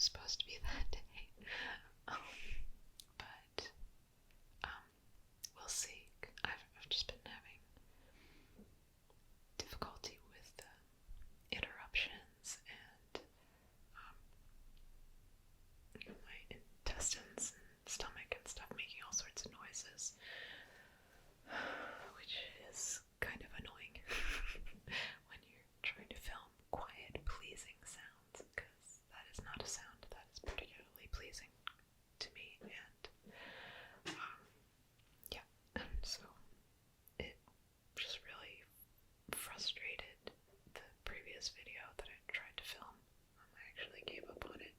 was supposed to be that day. But we'll see. I've just been having difficulty with interruptions and my intestines and stomach and stuff making all sorts of noises, which is kind of annoying when you're trying to film quiet, pleasing sounds, because that is not a sound that is particularly pleasing to me. And yeah, and so it just really frustrated the previous video that I tried to film. I actually gave up on it.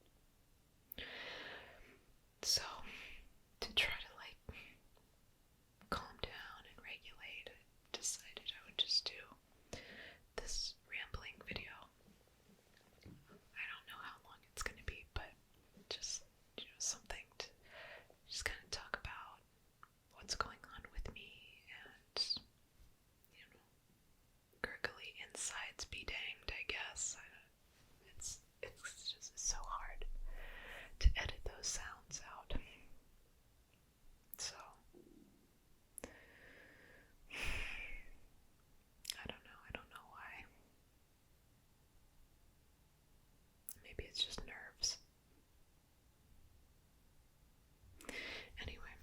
So, to try to calm down and regulate, I decided I would just do this rambling video. I don't know how long it's going to be, but just, something to just kind of talk about what's going on with me and, gurgly insides be danged, I guess. It's just so hard to edit those sounds out. So, I don't know why. Maybe it's just nerves. Anyway,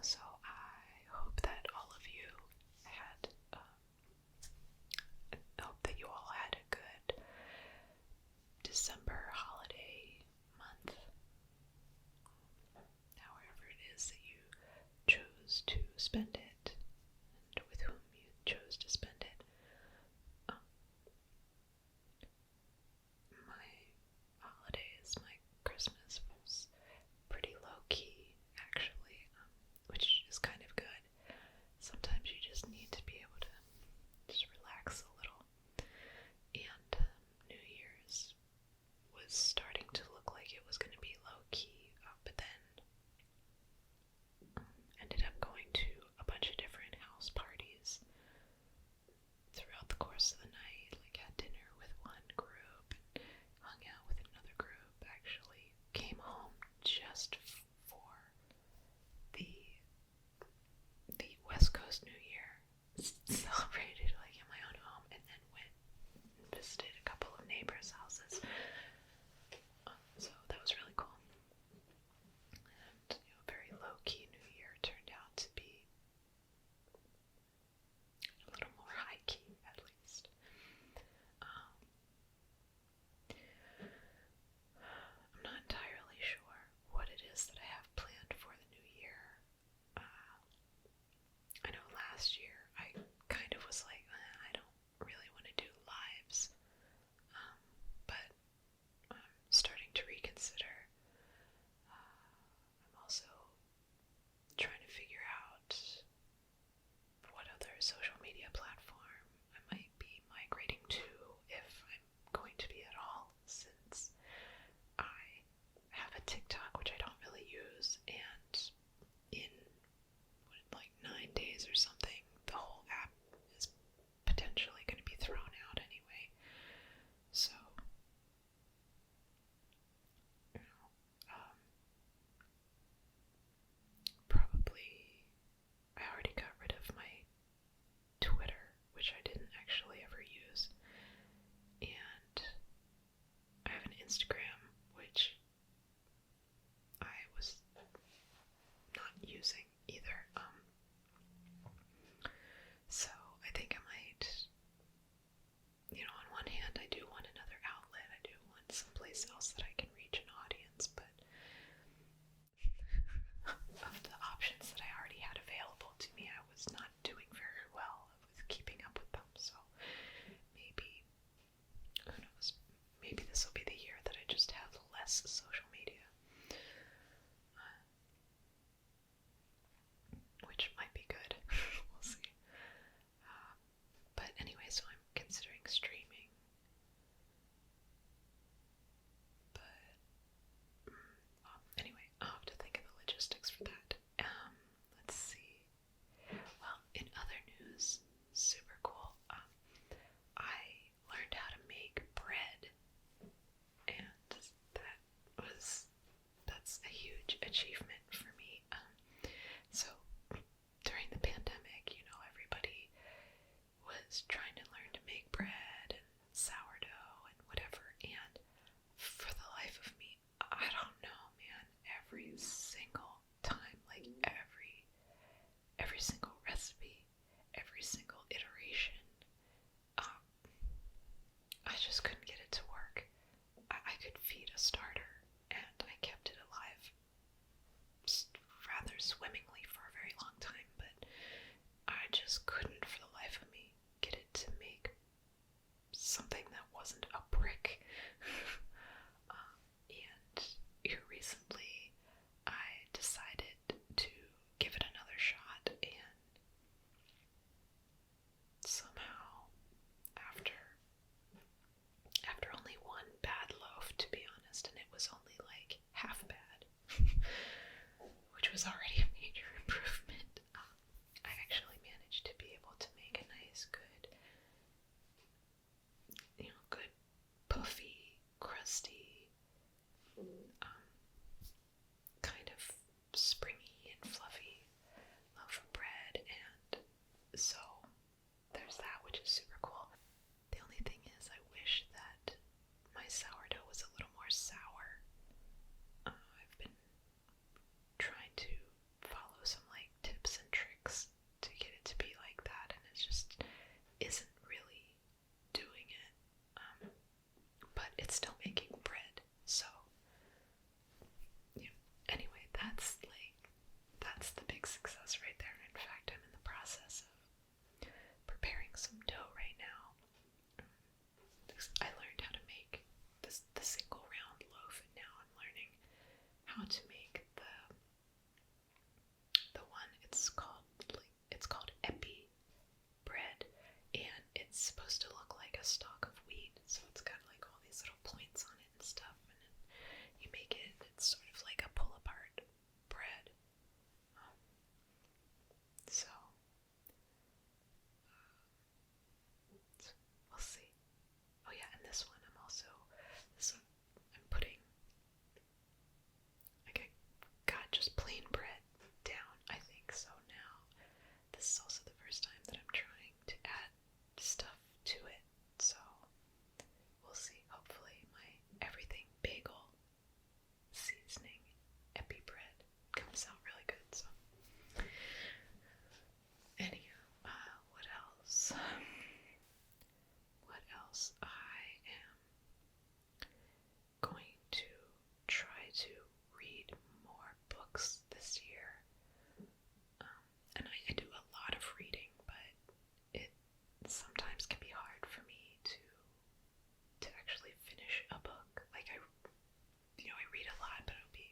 so I hope that all of you had, I hope that you all had a good December holiday month, however it is that you chose to spend it, and with whom you chose to spend it. My holidays, my Christmas was pretty low-key, actually, which is kind of good. Sometimes you just need to be able to just relax a little. And New Year's was starting to look like it was going to be low-key, but then ended up going to a bunch of different house parties throughout the course of the night. Had dinner with one group and hung out with another group. Actually came home just for the West Coast New Year, celebrated in my own home, and then went and visited a couple of neighbors' houses. So that was really cool. And very low-key New Year turned out to be a little more high-key, at least. I'm not entirely sure what it is that I have planned for the new year. I know last year I kind of was like, I don't really want to do lives, but I'm starting to reconsider. I'm also trying to figure out what other social media platform I might be migrating to, if I'm going to be at all, since I have a TikTok, which I don't really use, and in 9 days or something, the whole app is potentially going to be thrown out anyway. So, probably I already got rid of my Twitter, which I didn't actually ever use, and I have an Instagram, which I was not using either. So I think I might, on one hand, I do want another outlet. I do want someplace else that I can reach an audience, but of the options that I already had available to me, I was not doing very well with keeping up with them. So maybe, who knows, maybe this will be the year that I just have less social media. Which might be good. We'll see. But anyway, so I'm considering streaming. But every single recipe, every single iteration. I just couldn't get it to work. I could feed a starter, and I kept it alive rather swimmingly for a very long time, but I just couldn't for the life of me get it to make something that wasn't a brick. And here recently, I decided to give it another shot, and somehow, after only one bad loaf, to be honest, and it was only like half bad, which was already a major improvement, I actually managed to be able to make a nice, good, good puffy, crusty, kind of springy and fluffy loaf of bread, and so there's that, which is super cool. The only thing is, I wish that my sourdough was a little more sour. I've been trying to follow some like tips and tricks to get it to be like that, and it just isn't really doing it. But it's still making bread, so yeah. Anyway, that's the big success right there. In fact, I'm in the process of preparing some dough right now. I learned how to make the single round loaf, and now I'm learning how to make the one. It's called epi bread, and it's supposed to look like a stalk of wheat, so it's got like all these little points on it and stuff, and you make it, it's sort of like a pull apart bread. So we'll see. Oh yeah, and this one I'm putting, like, I got just plain bread down, I think, so now this is also the first time that I'm trying to add stuff to it, so we'll see. Hopefully my everything bagel seasoning epi bread comes out really good. So anyhow, what else? I am going to try to read more books this year. And I do a lot of reading, but it sometimes can be hard for me to actually finish a book. Like I read a lot, but it'll be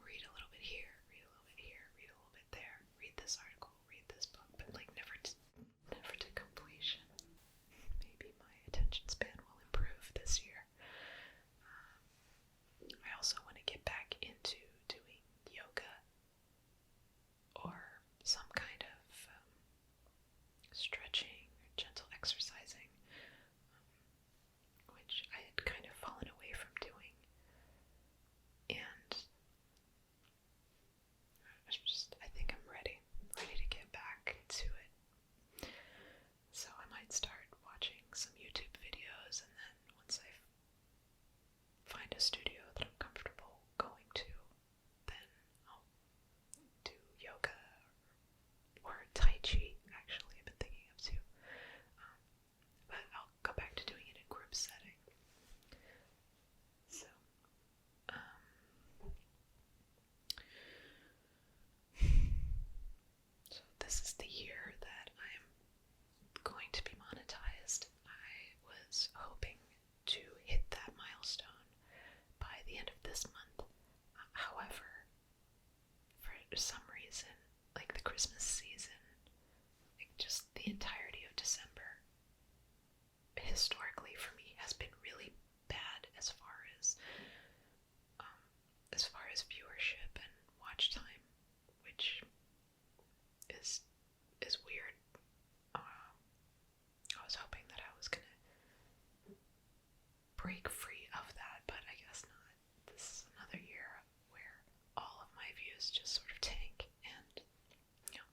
read a little bit here, read a little bit here, read a little bit there, read this article, read this book, but like never to completion. Maybe my attention span will improve this year. I also want to get back into doing yoga or some kind of stretching or gentle exercising, which I had kind of fallen away from doing, and I think I'm ready to get back to it. So I might start watching some YouTube videos, and then once I find a studio that I'm comfortable going to, then I'll do yoga or Tai Chi, actually, I've been thinking of too. But I'll go back to doing it in group setting. So, so this is the year that I'm going to be monetized. I was hoping to hit that milestone by the end of this month. However, for some reason, like the Christmas season, like just the entirety of December, historically for me, has been really bad as far as viewership and watch time, which is weird. I was hoping that I was gonna break free of that, but I guess not. This is another year where all of my views just sort of tank, and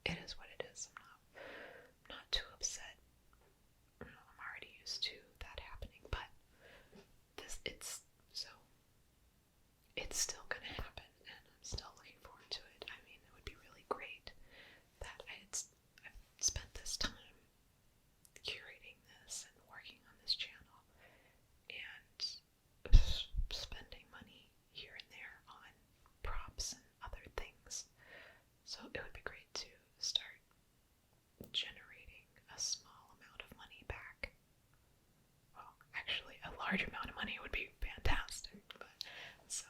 it is what it is. I'm not too upset. I'm already used to that happening, but it's still gonna happen, and I'm still looking forward to it. I mean, it would be really great that I had large amount of money would be fantastic. But so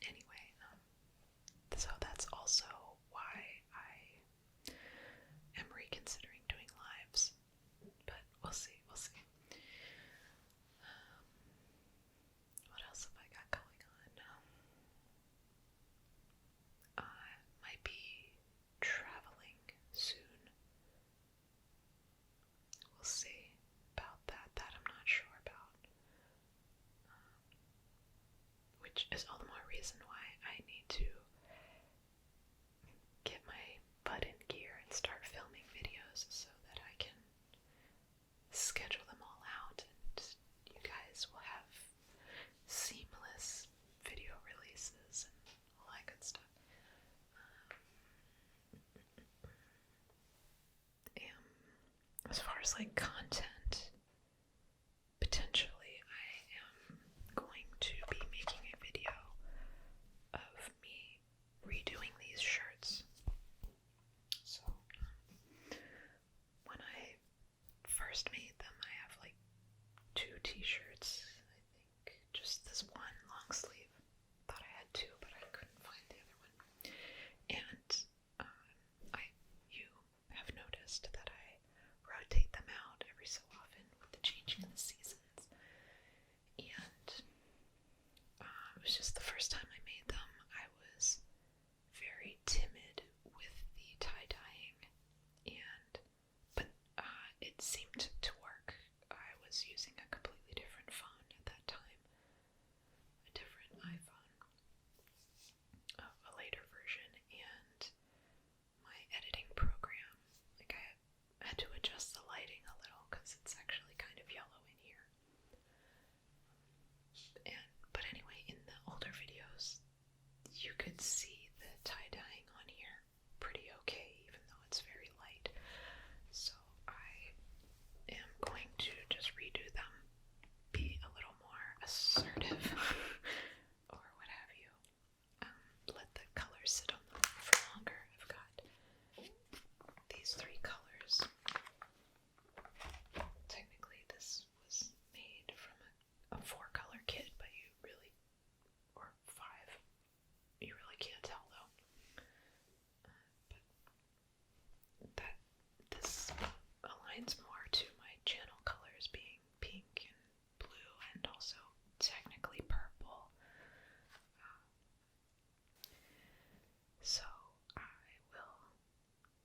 anyway, so that's also why I am reconsidering doing lives. But we'll see. What else have I got going on? I might be traveling soon. We'll see about that. That I'm not sure about. Which is all the more reason why I need to get my butt in gear and start filming videos so that I can schedule them all out and you guys will have seamless video releases and all that good stuff. As far as like content, potentially I am going to be making a video of me redoing these shirts. So when I first made them, I have like 2 t-shirts, I think, just this one long sleeve. Thought I had 2, but I couldn't find the other one. And you have noticed that I rotate them out every so often with the changing of the seasons. And it was just the first time I made them, I was very timid with the tie-dyeing, but it seemed to work. I was using a completely different phone at that time, a different iPhone, a later version, and my editing program, like I had to adjust the lighting a little because it's actually kind of yellow in here. But anyway, in the older videos, you could see the tie-dyeing on here pretty okay, even though it's very light. So I am going to just redo them, be a little more assertive, or what have you. Let the colors sit on them for longer. I've got these 3 colors. Technically, this was made from a 4-color kit, but you really, or 5, you really can't tell though. But this aligns more to my channel colors being pink and blue and also technically purple. So I will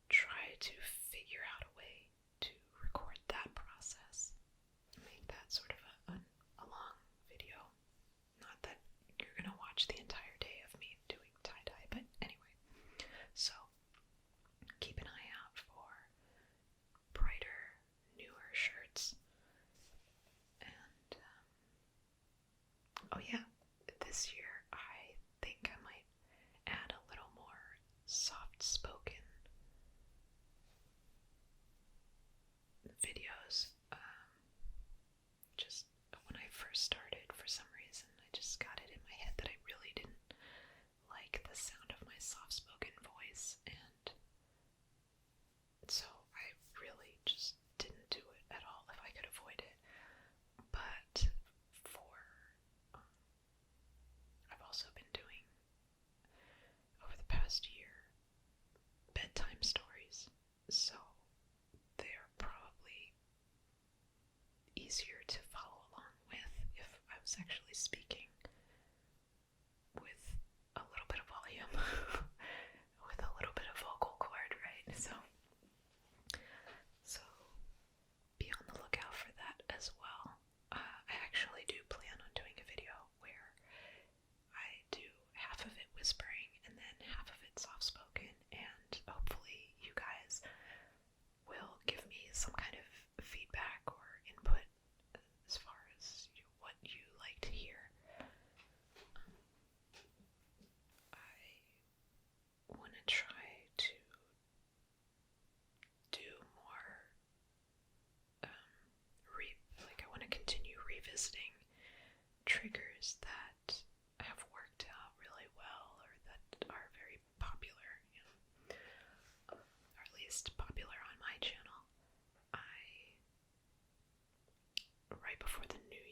try to figure out a way to record that process. Make that sort of a long video. Not that you're going to watch the entire day of me doing tie-dye, but anyway. So keep an eye out for brighter, newer shirts. And, oh yeah, this year I think I might add a little more soft-spoken videos. Just when I first started, for some reason, I just got it in my head that I really didn't like the sound of my soft-spoken voice, and so I really just didn't do it at all if I could avoid it. But I've also been doing, over the past year, bedtime stories, so they are probably easier to follow along with if I was actually speaking with a little bit of volume, with a little bit of vocal cord, right? So be on the lookout for that as well. I actually do plan on doing a video where I do half of it whispering and then half of it soft-spoken, and hopefully you guys will give me some kind of feedback or input as far as what you like to hear. I want to try to do more, I want to continue revisiting triggers that have worked out really well or that are very popular, or at least popular on my channel. Right before the new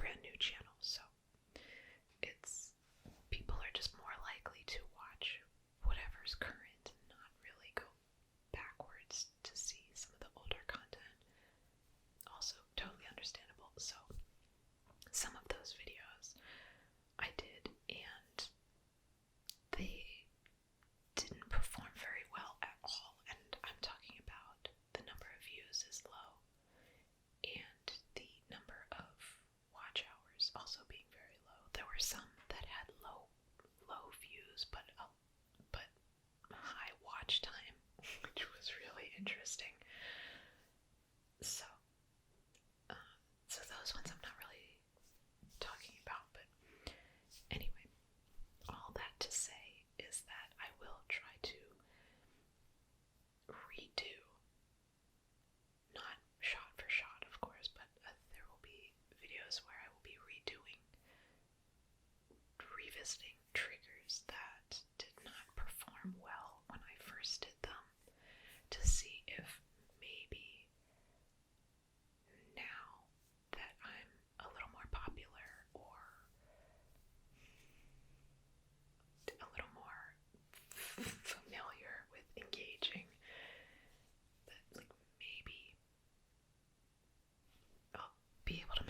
brand new channel, so it's people are just more likely to watch whatever's current and not really go backwards to see some of the older content. Also, totally understandable. So, some of those videos I did, and they didn't perform very well at all. And I'm talking about the number of views is low, and the number of watch hours also being very low. There were some that had low views, but high watch time, which was really interesting. So those ones I'm not really talking about, but anyway, all that to say is that I will try to redo, not shot for shot, of course, but there will be videos where I will be revisiting triggers that did not perform well when I first did them, to see if maybe now that I'm a little more popular or a little more familiar with engaging, that like maybe I'll be able to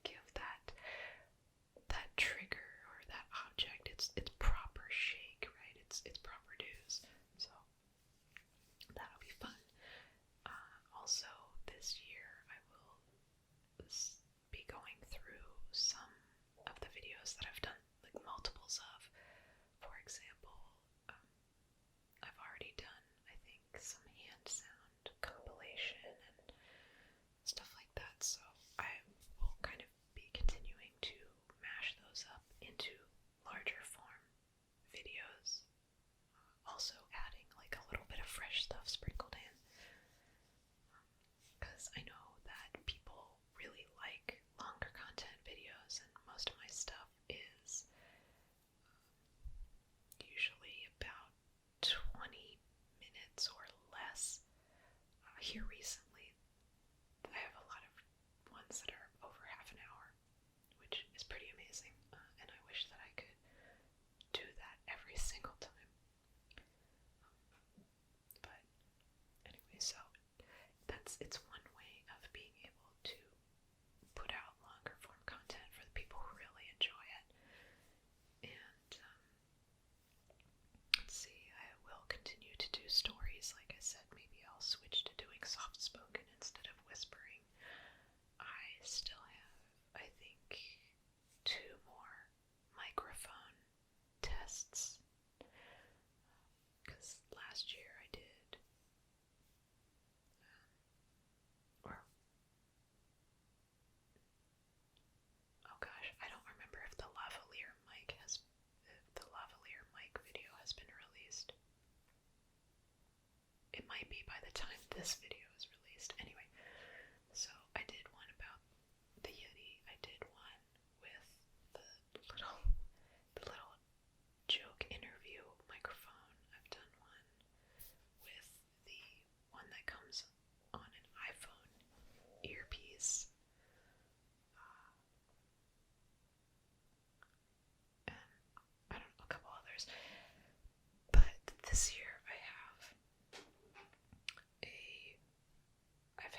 give that trigger or that object its proper shake, right? Its proper dues. So that'll be fun. Also, this year I will be going through some of the videos that I've done, like multiples of. For example, I've already done, I think, some hand sound compilation and stuff like that, so I will kind of be continuing to mash those up into larger form videos, also adding like a little bit of fresh stuff sprinkled in, because I know that people really like longer content videos, and most of my stuff is usually about 20 minutes or less. Here recently, I have a lot of ones that are over half an hour, which is pretty amazing, and I wish that I could do that every single time. But anyway, so it's one way of being able to put out longer form content for the people who really enjoy it. And let's see, I will continue to do stories. Like I said, maybe I'll switch to doing soft spoken instead of whispering. I still have, I think, 2 more microphone tests, because last year I did, oh gosh, I don't remember if the lavalier mic video has been released. It might be by the time this video is released. Anyway, so I did one about the Yeti. I did one with the little joke interview microphone. I've done one with the one that comes on an iPhone earpiece. And I don't know, a couple others. But this year I've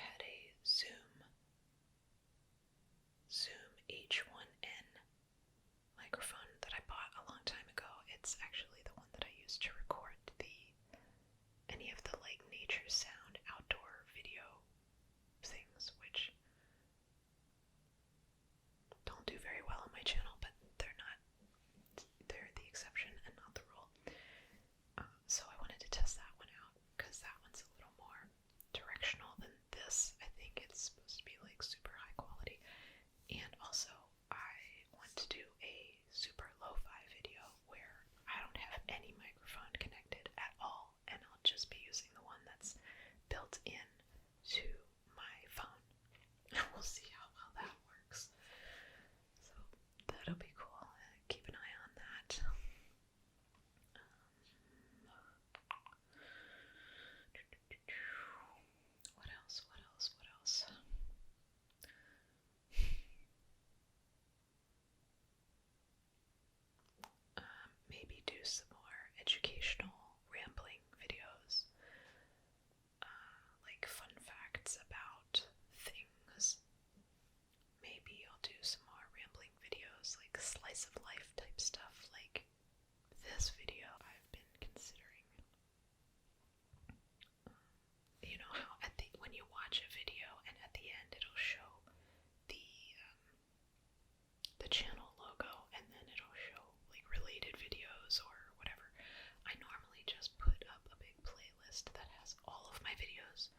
videos,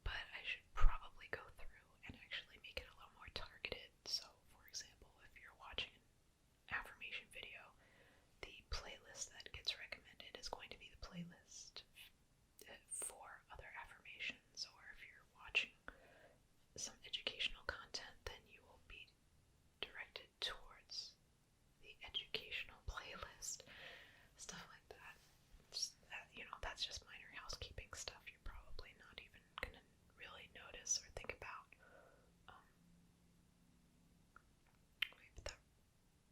but I should probably go through and actually make it a little more targeted. So, for example, if you're watching an affirmation video, the playlist that gets recommended is going to be the playlist for other affirmations, or if you're watching some educational content, then you will be directed towards the educational playlist, stuff like that. That's just minor housekeeping stuff you're probably not even gonna really notice or think about. Wait, but that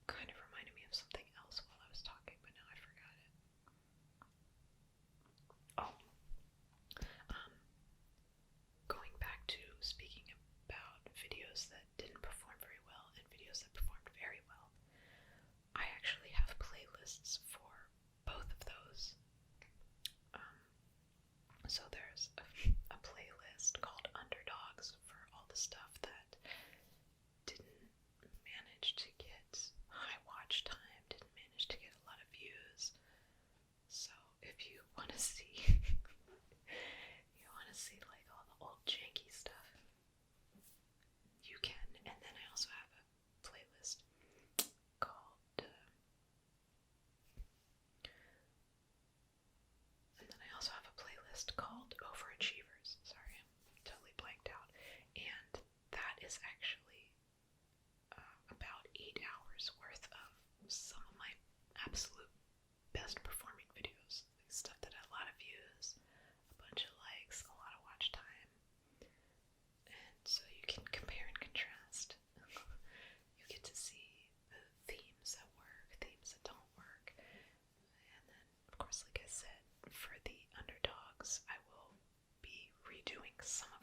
kind of reminded me of something else while I was talking, but now I forgot it. Oh, going back to speaking about videos that didn't perform very well and videos that performed very well, I actually have playlists for both of those. So there's a playlist called Underdogs for all the stuff that didn't manage to get high watch time, didn't manage to get a lot of views. So if you want to see, like all the old janky stuff, you can. And then I also have a playlist called Overachievers. Sorry, I'm totally blanked out. And that is actually about 8 hours worth of some of my absolute best performing videos. Stuff that had a lot of views, a bunch of likes, a lot of watch time. And so you can compare and contrast. You get to see the themes that work, themes that don't work. And then, of course, like I said, for the Underdogs, I will be redoing some